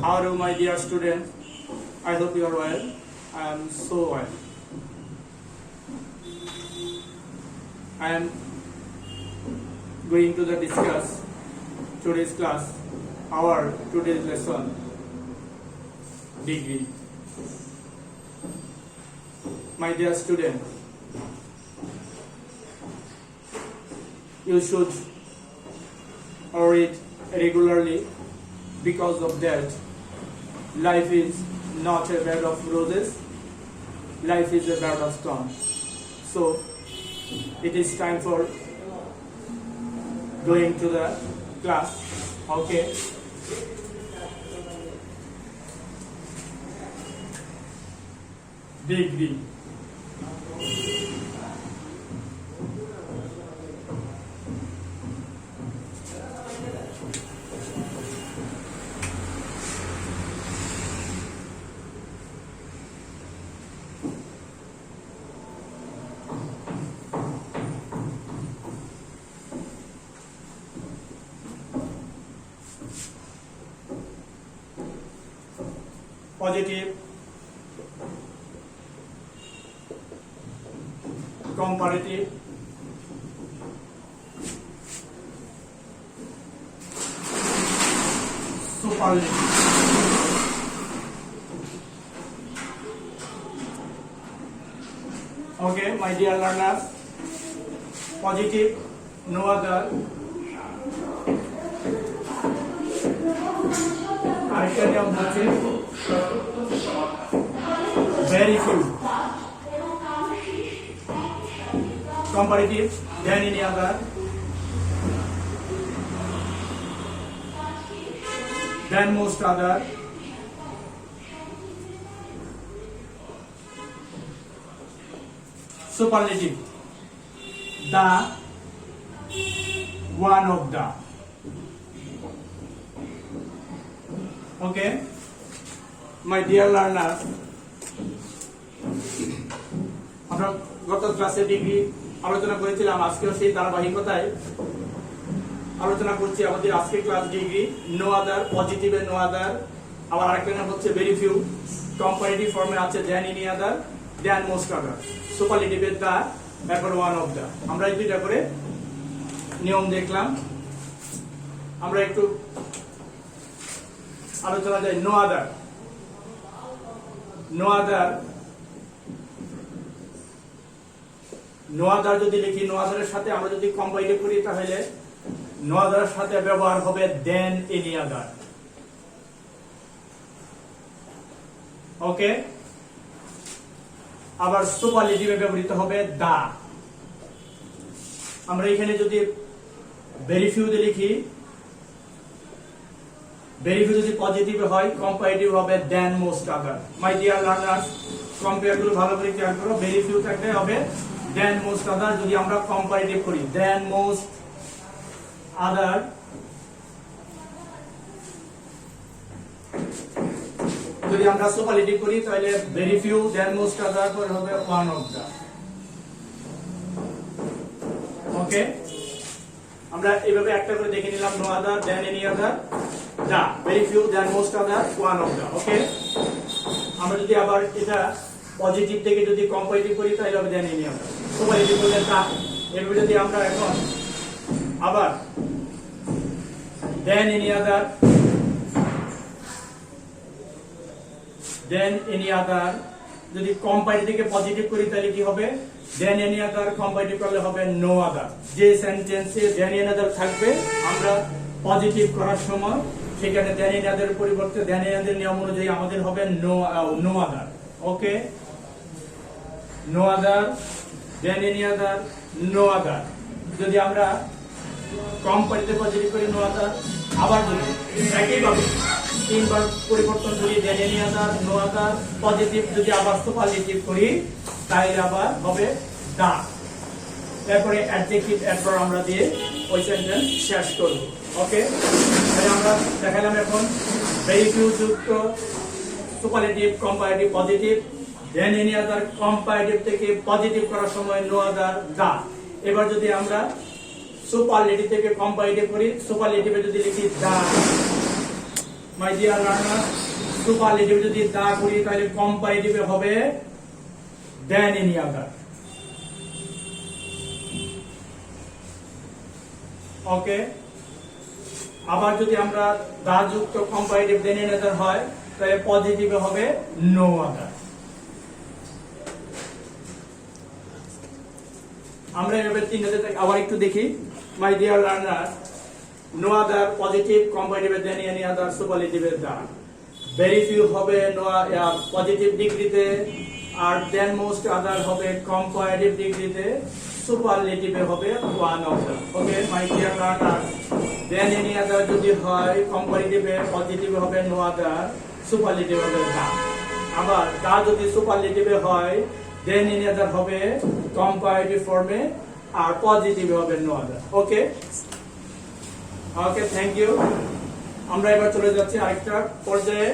How are you, my dear students? I hope you are well. I am so well. I am going to discuss today's class, our today's lesson, degree. My dear student, you should read regularly. Because of that, life is not a bed of roses, life is a bed of thorns. So it is time for going to the class. Okay. Degree. Positive, comparative, superlative. Okay, my dear learners, positive, no other. আরেকটা নিয়ম হচ্ছে very few. Comparative, than any other. Than most other. Superlative, the, one of the. Okay, my dear learners, আমরা গত ক্লাসে degree আলোচনা করেছিলাম, আজকেও সেই ধারাবাহিকতায় আলোচনা করছি আমাদের আজকের ক্লাস ডিগ্রি নো আদার, পজিটিভে নো আদার, আবার আরেকটা নাম হচ্ছে ভেরি ফিউ, কম্পারেটিভ ফর্মে আছে দেন এনি আদার, দেন মোস্ট আদার, সুপারলেটিভে দা, তারপর ওয়ান অফ দা। আমরা এই দুইটা করে নিয়ম দেখলাম। আমরা একটু আলোচনা যায় no other. No other, no other যদি লিখি, নো আদারের সাথে আমরা যদি কম্বাইন করি তাহলে নো আদারের সাথে ব্যবহার হবে দেন এনি আদার। ওকে, আবার সুপারলেটিভে ব্যবহৃত হবে দা। আমরা এখানে যদি ভেরি ফিউ দিয়ে লিখি, ভেরি ফিউ যদি পজিটিভ হয়, কম্পারেটিভ হবে than most other. My dear learners, compare গুলো ভালো করে খেয়াল করো। ভেরি ফিউ থাকলে হবে দেন মোস্ট আদার, যদি আমরা কম্পারেটিভ করি দেন মোস্ট আদার। যদি আমরা সুপারলেটিভ করি তাহলে ভেরি ফিউ দেন মোস্ট আদার পর হবে ওয়ান অফ দা। ওকে, আমরা এইভাবে একটা করে দেখে নিলাম no other, than any other, the, very few than most other, one of the. Okay, আমরা যদি আবার এটা পজিটিভ থেকে যদি কম্পারেটিভ করি তাহলে হবে দেন এনি আদার, সুপারলেটিভ করলে দা। এভাবে যদি আমরা এখন আবার দেন এনি আদার, দেন এনি আদার, যদি কম্পারেটিভ থেকে পজিটিভ করি তাহলে কি হবে দেন এনি আদার, কম্পারেটিভ করলে হবে নো আদার। যে সেন্টেন্সে দেন এনি আদার থাকবে আমরা পজিটিভ করার সময় সেখানে দেন এনি আদারের পরিবর্তে দেন এনি আদার নিয়ম অনুযায়ী আমাদের হবে no other. Okay, no other, than any other, no other. যদি আমরা কম্পারেটিভ পজিটিভ করি নো আদার, আবার যদি একইভাবে তিনবার পরিবর্তন করি than any other, no other, positive যদি আবার সুপারলেটিভ করি তাহলে আবার হবে দা। তারপরে অ্যাডজেক্টিভ এরপর আমরা দিয়ে ওই সেন্টেন্স শেষ করব। ওকে, তাহলে আমরা দেখালাম এখন ভেরি ফিউ যুক্ত সুপারলেটিভ, কম্পারেটিভ, পজিটিভ, দেন এনি আদার, কম্পারেটিভ থেকে পজিটিভ করার সময় নো আদার, দা। এবার যদি আমরা সুপারলেটিভ থেকে কম্পারেটিভ করি, সুপারলেটিভে যদি লিখি দা, মাই ডিয়ার লার্নার সুপারলেটিভ যদি দা করি তাহলে কম্পারেটিভে হবে দেন এনি আদার। ওকে, আবার যদি আমরা দা যুক্ত কম্পারেটিভ দেন এনি আদার হয় তাহলে পজিটিভে হবে নো আদার। আমরা এভাবে তিনটাতে আবার একটু দেখি। My dear learner, no other positive, comparative then any other, superlative the. Very few হবে নো পজিটিভ ডিগ্রিতে, আর দেন মোস্ট আদার হবে কম্পারেটিভ ডিগ্রিতে, সুপারলেটিভে হবে one of the. Okay my dear learner, then any other যদি হয় কম্পারেটিভে পজিটিভ হবে নো আদার, সুপারলেটিভ হবে দা। আবার দা যদি সুপারলেটিভে হয় দেন এনি আদার হবে কম্পারেটিভ ফর্মে, আর পজিটিভ হবে no other. Okay okay, thank you. আমরা এবার চলে যাচ্ছি আরেকটা পর্যায়ে।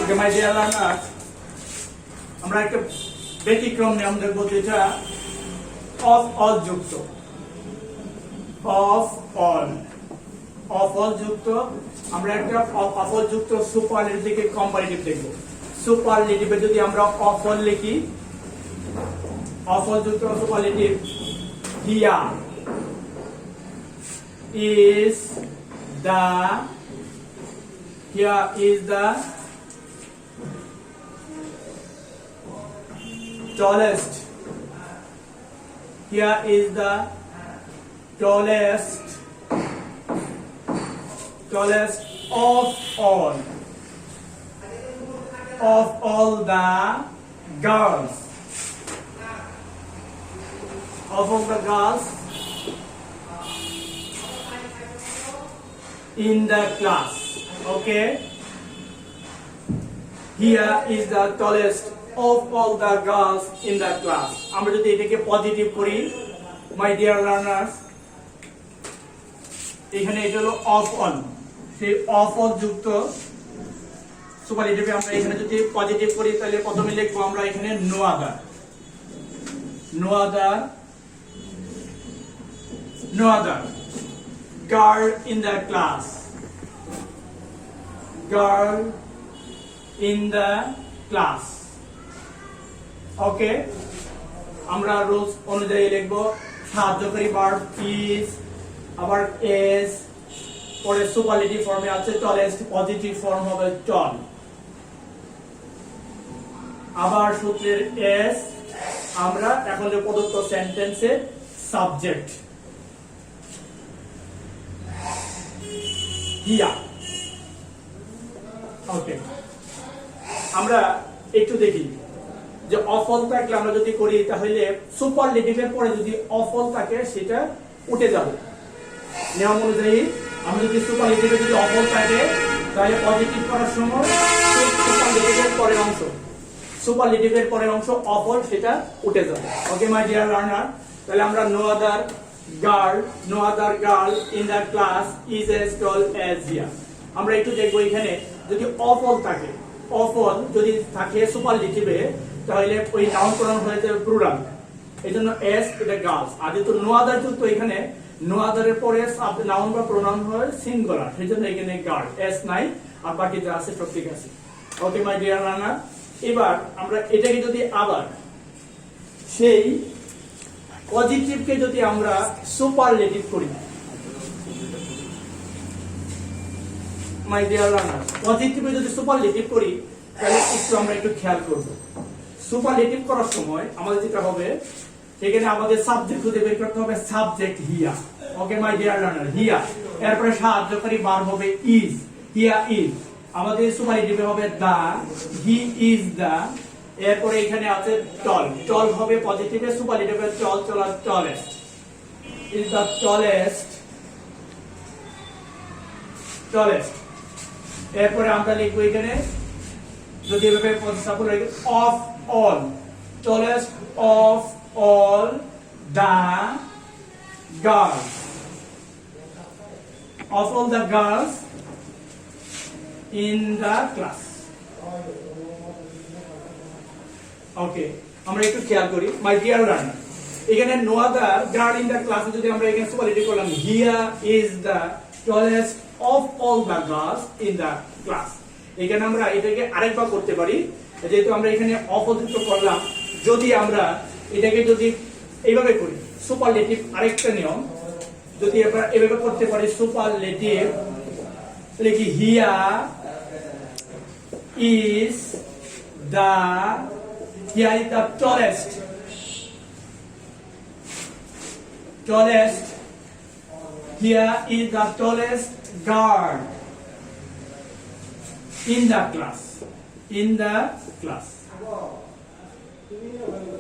ওকে মাই ডিয়ার লার্নার, আমরা একটা ব্যতিক্রম নিয়ম দেখবো যেটা অফ অল যুক্ত। অফ অল যুক্ত আমরা একটা অফ অল যুক্ত সুপারলেটিভ থেকে কম্পারেটিভ দেখব। সুপারলেটিভে যদি আমরা অফ অল লিখি, অফ অল যুক্ত superlative, here is the tallest. Here is the tallest of all the girls. Of all the girls in the class. Okay. Here is the tallest of all the girls in the class. আমরা যদি এটাকে positive করি, my dear learners, এখানে এটা হলো of all, সেই of all যুক্ত সুপারলেটিভে আমরা এখানে যদি পজিটিভ করি তাহলে প্রথমে লিখবো আমরা এখানে no other. Girl in the class. Girl in the class. Okay, আমরা রুলস অনুযায়ী লিখবো সাহায্যকারী ভার্ব ইজ, আবার এস, পরে সুপারলেটিভ ফর্মে আছে টলেস্ট, পজিটিভ ফর্ম হবে টল, আবার সূত্রের এস, আমরা এখন যে প্রদত্ত সেন্টেন্সে সাবজেক্ট হিয়া। ওকে, আমরা একটু দেখি যে অফল থাকলে আমরা যদি করি তাহলে সুপারলেটিভের পরে যদি অফল থাকে সেটা উঠে যাবে। নিয়ম অনুযায়ী আমরা যদি সুপারলেটিভে যদি অফল থাকে তাহলে পজিটিভ করার সময় সুপারলেটিভের পরের অংশ অফল সেটা উঠে যাবে। ওকে মাই ডিয়ার লার্নার, তাহলে আমরা no other girl in the class is as tall as her. আমরা একটু দেখবো এখানে যদি অফল থাকে, অফল যদি থাকে সুপারলেটিভে তাহলে ওই নাউন প্রোনাউন হয়ে যাবে প্লুরাল, এইজন্য এস এটা গার্লস। আর যেহেতু নো আদার যুক্ত এখানে নো আদারের পরে নাউন বা প্রোনাউন হয় সিঙ্গুলার, সেজন্য এখানে গার্ল, এস নাই, আর বাকি যা আছে সব ঠিক আছে। ওকে মাই ডিয়ার লার্নার, এবার আমরা এটাকে যদি আবার সেই পজিটিভকে যদি আমরা সুপারলেটিভ করি, মাই ডিয়ার লার্নার, পজিটিভে যদি সুপারলেটিভ করি তাহলে আমরা একটু খেয়াল করব। সুপারলেটিভ করার সময় আমাদের যেটা হবে এখানে আমাদের সাবজেক্ট খুঁজে বের করতে হবে, subject her. Okay my dear learner, her, এরপরে সাহায্যকারী ভার্ব হবে ইজ, হিয়া ইজ, আমাদের সুপারলেটিভে হবে দা, হি ইজ দা, এরপরে এখানে আছে টল হবে পজিটিভে, সুপারলেটিভে টলেস্ট ইজ দা টলেস্ট। এরপরে আমরা লিখবো এখানে যদি এভাবে সাপোজ লিখি of all, tallest of all the girls, of all the girls in the class. Okay, আমরা একটু খেয়াল করি মাই ডিয়ার লার্নার, এখানে no other girl in the ক্লাসে যদি আমরা এখানে সুপারলেটিভ করলাম here is the tallest of all the girls in the class, এখানে আমরা এটাকে আরেকবার করতে পারি, যেহেতু আমরা এখানে অপযুক্ত করলাম, যদি আমরা এটাকে যদি এইভাবে করি সুপারলেটিভ আরেকটা নিয়ম, যদি আমরা এভাবে করতে পারি সুপারলেটিভ, তাহলে কি here is the here is the tallest here is the tallest girl in the class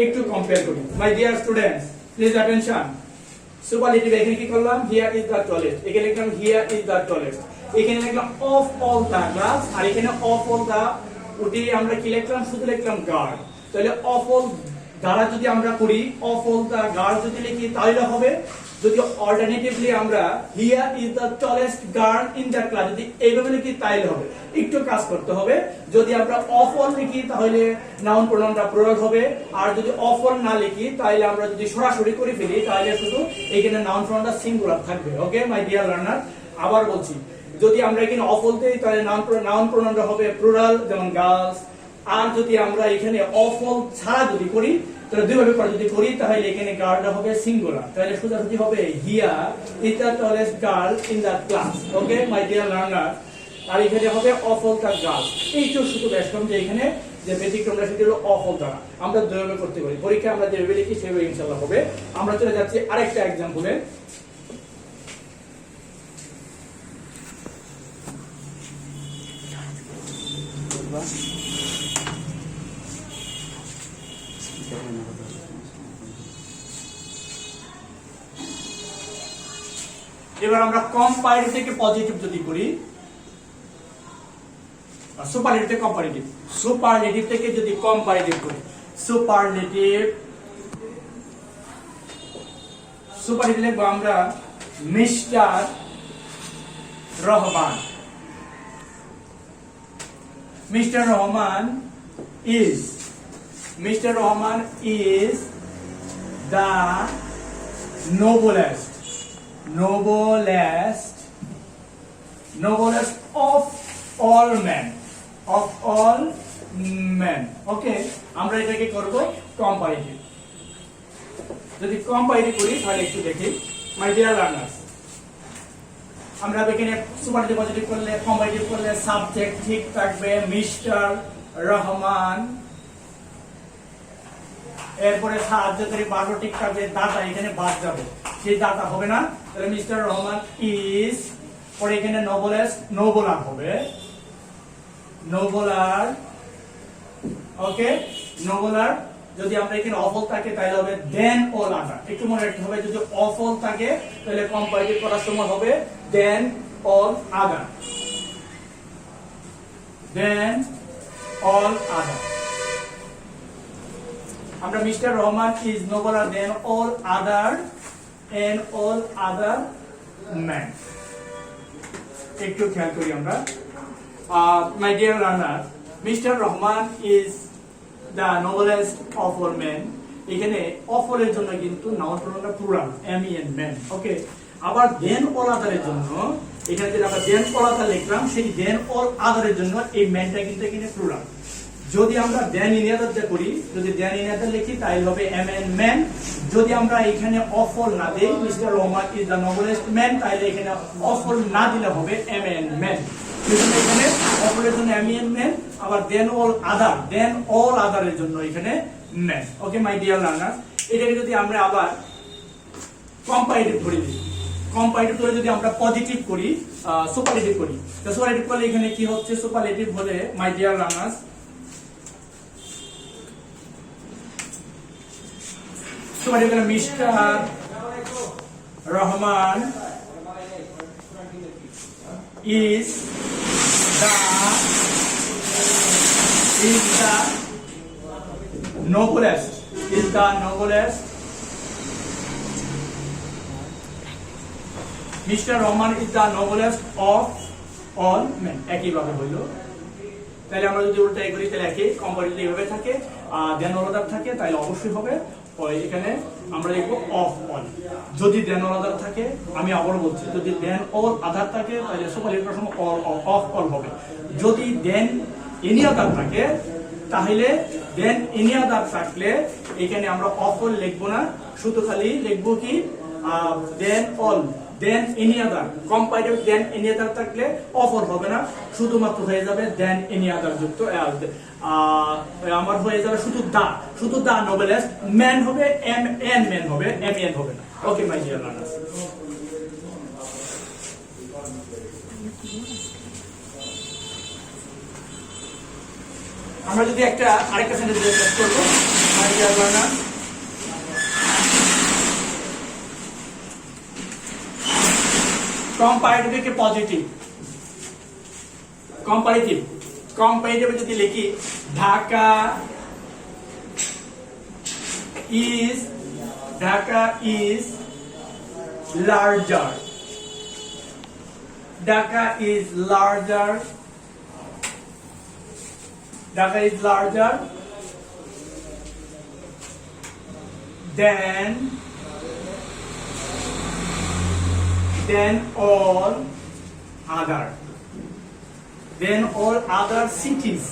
একটু কম্পেয়ার করি my dear students, please attention, superlative এখানে কি করলাম হিয়ার ইজ দ্য টলেস্ট, এখানে লিখলাম হিয়ার ইজ দ্য টলেস্ট, এখানে লিখলাম অফ অল দ্য ক্লাস, আর এখানে অফ অল দ্য, ওটি আমরা কি লিখলাম শুধু লিখলাম গার্ল, তাহলে অফ অল দ্বারা যদি আমরা করি অফ অল দ্য গার্ল যদি লিখি তাহলে হবে, যদি অল্টারনেটিভলি আমরা here is the tallest girl in the class যদি এইভাবে লিখি তাহলে হবে, একটু কাজ করতে হবে, যদি আমরা অফ অল লিখি তাহলে নাউন প্রোনাউনটা প্রয়োগ হবে, আর যদি অফ অল না লিখি তাহলে আমরা যদি সরাসরি করে ফেলি তাহলে শুধু এখানে নাউন প্রোনাউনটা সিঙ্গুলার থাকবে। ওকে মাই ডিয়ার লার্নার, আবার বলছি, যদি আমরা এখানে অফ অল দেই তাহলে নাউন প্রোনাউনটা হবে প্লুরাল, যেমন গার্লস, আর যদি আমরা এখানে অফ অল ছাড়া যদি করি তাহলে দুইভাবে করে যদি করি তাহলে এখানে গার্লটা হবে সিঙ্গুলার, তাহলে সোজাসুজি হবে here is the tallest girl in the class. Okay my dear learner, আর এখানে হবে অফ অল দ্য গার্ল, এইটা শুধু ব্যতিক্রম যে এখানে যে ব্যতিক্রমটা সেটা হলো অফ অল দ্বারা, আমরা দুইভাবে করতে পারি, পরীক্ষা আমরা যেভাবে লিখি সেভাবে ইনশাআল্লাহ হবে। আমরা চলে যাচ্ছি আরেকটা এক্সাম্পলে, এবার আমরা কম্পারেটিভ থেকে পজিটিভ যদি করি, সুপারলেটিভ থেকে কম্পারেটিভ, সুপারলেটিভ থেকে যদি কম্পারেটিভ করি, সুপারলেটিভ লিখবো আমরা mister Rahman, mister Rahman is the noblest of all men, ওকে, আমরা এটাকে করব কম্পারেটিভ। যদি কম্পারেটিভ করি তাহলে একটু দেখি মাই ডিয়ার লার্নার্স, আমরা এখানে সুপারলেটিভ পজিটিভ করলে কম্পারেটিভ করলে সাবজেক্ট ঠিক থাকবে মিস্টার রহমান, এরপরে সাহায্যকারী ভার্ব ঠিক থাকবে, দাতা এখানে বাদ যাবে, সেই দাতা হবে না, তাহলে মিস্টার রহমান ইজ, পরে এখানে নোবলার হবে, নোবলার, ওকে, নোবলার, যদি আমরা এখানে অফল থাকে তাহলে হবে দেন অল আদার, একটু মনে রাখতে হবে, যদি অফল থাকে তাহলে কম্পারেটিভ করার সময় হবে দেন অল আদার, আমরা mister Rahman is nobler than all other man, একটু খেয়াল করি আমরা, my dear learner, mister Rahman is the noblest of all men, এখানে অফ অলের জন্য কিন্তু নাউন প্রোনাউনটা প্লুরাল MEN মেন, ওকে, আবার দেন অল আদারের জন্য এখানে যদি আমরা দেন অল আদার লিখলাম, সেই দেন অল আদারের জন্য এই ম্যানটা কিন্তু এখানে প্লুরাল, যদি আমরা দেন ইন আদার করি, যদি দেন ইন আদার লিখি তাহলে হবে MN ম্যান, যদি আমরা এখানে অফ অল না দেই mister Rahman is the noblest man, তাহলে এখানে অফ অল না দিলে হবে MN ম্যান, এখানে অফ অলের জন্য MEN ম্যান, আবার দেন অল আদারের জন্য এখানে man. Okay my dear learner, এটাকে যদি আমরা আবার কম্পারেটিভ করে দিই, কম্পারেটিভ করে যদি আমরা পজিটিভ করি, সুপারলেটিভ করি, তো সুপারলেটিভ করলে এখানে কি হচ্ছে, সুপারলেটিভ হলে মাই ডিয়ার লার্নার্স, সুপারলেটিভ হলো mister Rahman is the noblest Mr. Rahman is the noblest of all men, একই ভাবে হইল, তাহলে আমরা যদি উল্টাই করি তাহলে একই, কম্পারেটিভ এভাবে থাকে দেন অল আদার থাকে তাহলে অবশ্যই হবে এখানে আমরা লিখবো অফ অল। যদি দেন অল আদার থাকে, আমি আবার বলছি, যদি দেন অল আদার থাকে তাহলে সুপারলেটিভের সময় অফ অল হবে। যদি দেন এনি আদার থাকে তাহলে দেন এনি আদার থাকলে এখানে আমরা অফ অল লিখবো না, শুধু খালি লিখবো কি than all, than any other. Comparative দেন এনি আদার থাকলে অফ অল হবে না, শুধুমাত্র হয়ে যাবে দেন এনি আদার যুক্ত আমার হয়ে যাবে শুধু দা নোবেলেস্ট, ম্যান হবে এম এন ম্যান হবে, এম এন হবে না। ওকে মাই ডিয়ার লার্নার্স, আমরা যদি আরেকটা সেন্টেন্স ডিসকাস করব। মাই ডিয়ার লার্নার্স, কম্পারেটিভ কে পজিটিভ, কম্পারেটিভ যদি লিখি Dhaka is larger, Dhaka is larger than all other cities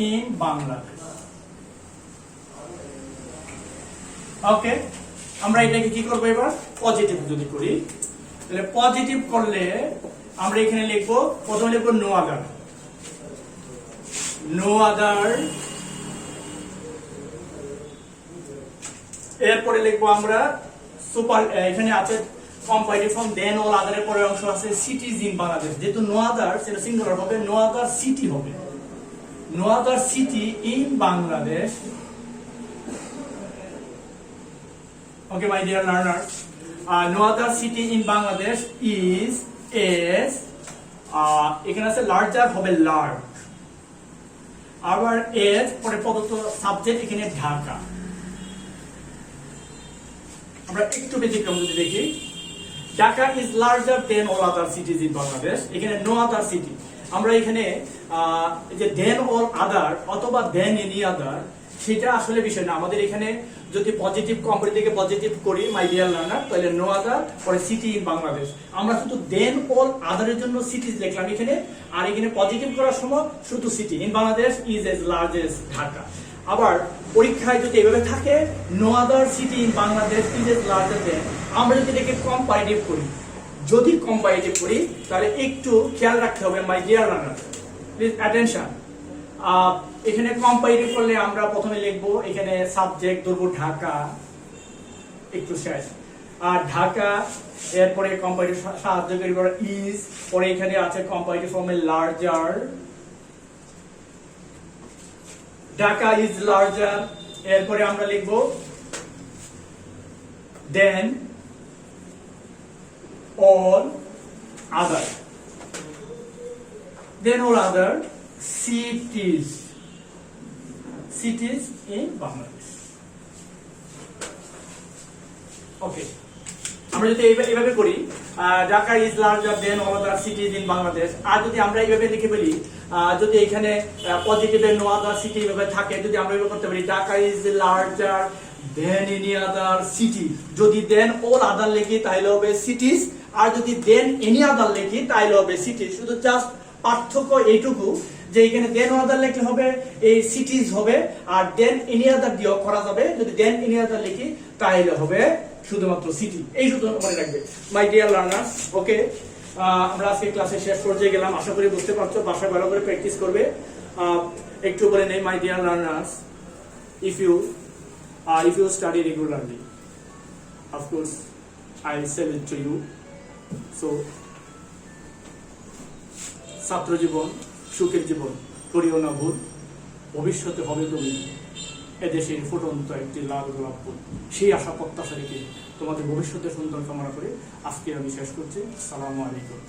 in Bangladesh. ওকে, আমরা এটাকে কি করব এবার পজিটিভ যদি করি, তাহলে পজিটিভ করলে আমরা এখানে লিখবো, প্রথমে লিখবো নো আদার, এরপরে লিখবো আমরা সুপার, এখানে আছে কম্পারেটিভ ফর্ম দেন অল আদারের পরে অংশ আছে সিটিজ ইন বাংলাদেশ, যেহেতু নো আদার সেটা সিঙ্গুলার হবে, নো আদার সিটি হবে, no other city in Bangladesh. Okay, my dear learners, no other city in Bangladesh is এখানে আছে লার্জার হবে লার্জ, আবার এস পরে প্রদত্ত সাবজেক্ট এখানে ঢাকা। আমরা একটু ব্যতিক্রম যদি দেখি, Dhaka is larger than all other cities in Bangladesh, এখানে নো আদার সিটি। আমরা এখানে যে দেন অল আদার অথবা দেন এনি আদার সেটা আসলে বিষয় না, আমাদের এখানে যদি পজিটিভ কম্পারেটিভ থেকে পজিটিভ করি মাই ডিয়ার লার্নার, তাহলে নো আদার পরে সিটি ইন বাংলাদেশ, আমরা শুধু দেন অল আদারের জন্য সিটিজ লিখলাম এখানে, আর এখানে পজিটিভ করার সময় শুধু city in Bangladesh is as large as Dhaka. আবার পরীক্ষায় যদি এভাবে থাকে no other city in Bangladesh is as larger than, আমরা যদি এটাকে কম্পারেটিভ করি, তাহলে একটু খেয়াল রাখতে হবে মাই ডিয়ার লার্নার, প্লিজ অ্যাটেনশন। এখানে কম্পারেটিভ করলে আমরা প্রথমে লিখবো এখানে সাবজেক্ট ধরবো ঢাকা, একটু শেষ, আর ঢাকা, এরপরে কম্পারেটিভ সাহায্য করি ইজ, পরে এখানে আছে কম্পারেটিভ ফর্মে লার্জার, ঢাকা ইজ লার্জার, এরপরে আমরা লিখবো দেন all other cities in Bangladesh. ওকে, আমরা যদি এইভাবে করি Dhaka is larger than all other cities in Bangladesh, আর যদি আমরা এইভাবে লিখে বলি, যদি এখানে পজিটিভে নো আদার সিটি এইভাবে থাকে, যদি আমরা এইভাবে করতে পারি Dhaka is larger then any other city, যদি দেন অল আদার লিখি তাহলে হবে সিটিজ, আর যদি দেন এনি আদার লিখি তাহলে হবে সিটি। শুধু জাস্ট পার্থক্য এইটুকু যে এখানে দেন আদার লিখলে হবে এই সিটিজ হবে, আর দেন এনি আদার দিয়েও করা যাবে, যদি দেন এনি আদার লিখি তাহলে হবে শুধুমাত্র সিটি। এই শুধু মনে রাখবে মাই ডিয়ার লার্নার্স। ওকে, আমরা আজকে ক্লাসে শেষ পর্যায়ে গেলাম, আশা করি বুঝতে পারছো, বাসায় ভালো করে প্র্যাকটিস করবে। একটু বলে নেই মাই dear learners, if you study regularly, of course I sell it to you. So ছাত্র জীবন সুখের জীবন করিও না ভুল, ভবিষ্যতে হবে তুমি এদেশের ফুটন্ত একটি লাল গোলাপ ফুল। সেই আশা প্রত্যাশা রেখে তোমাদের ভবিষ্যতের সুন্দর কামনা করে আজকে আমি শেষ করছি। আসসালামু আলাইকুম।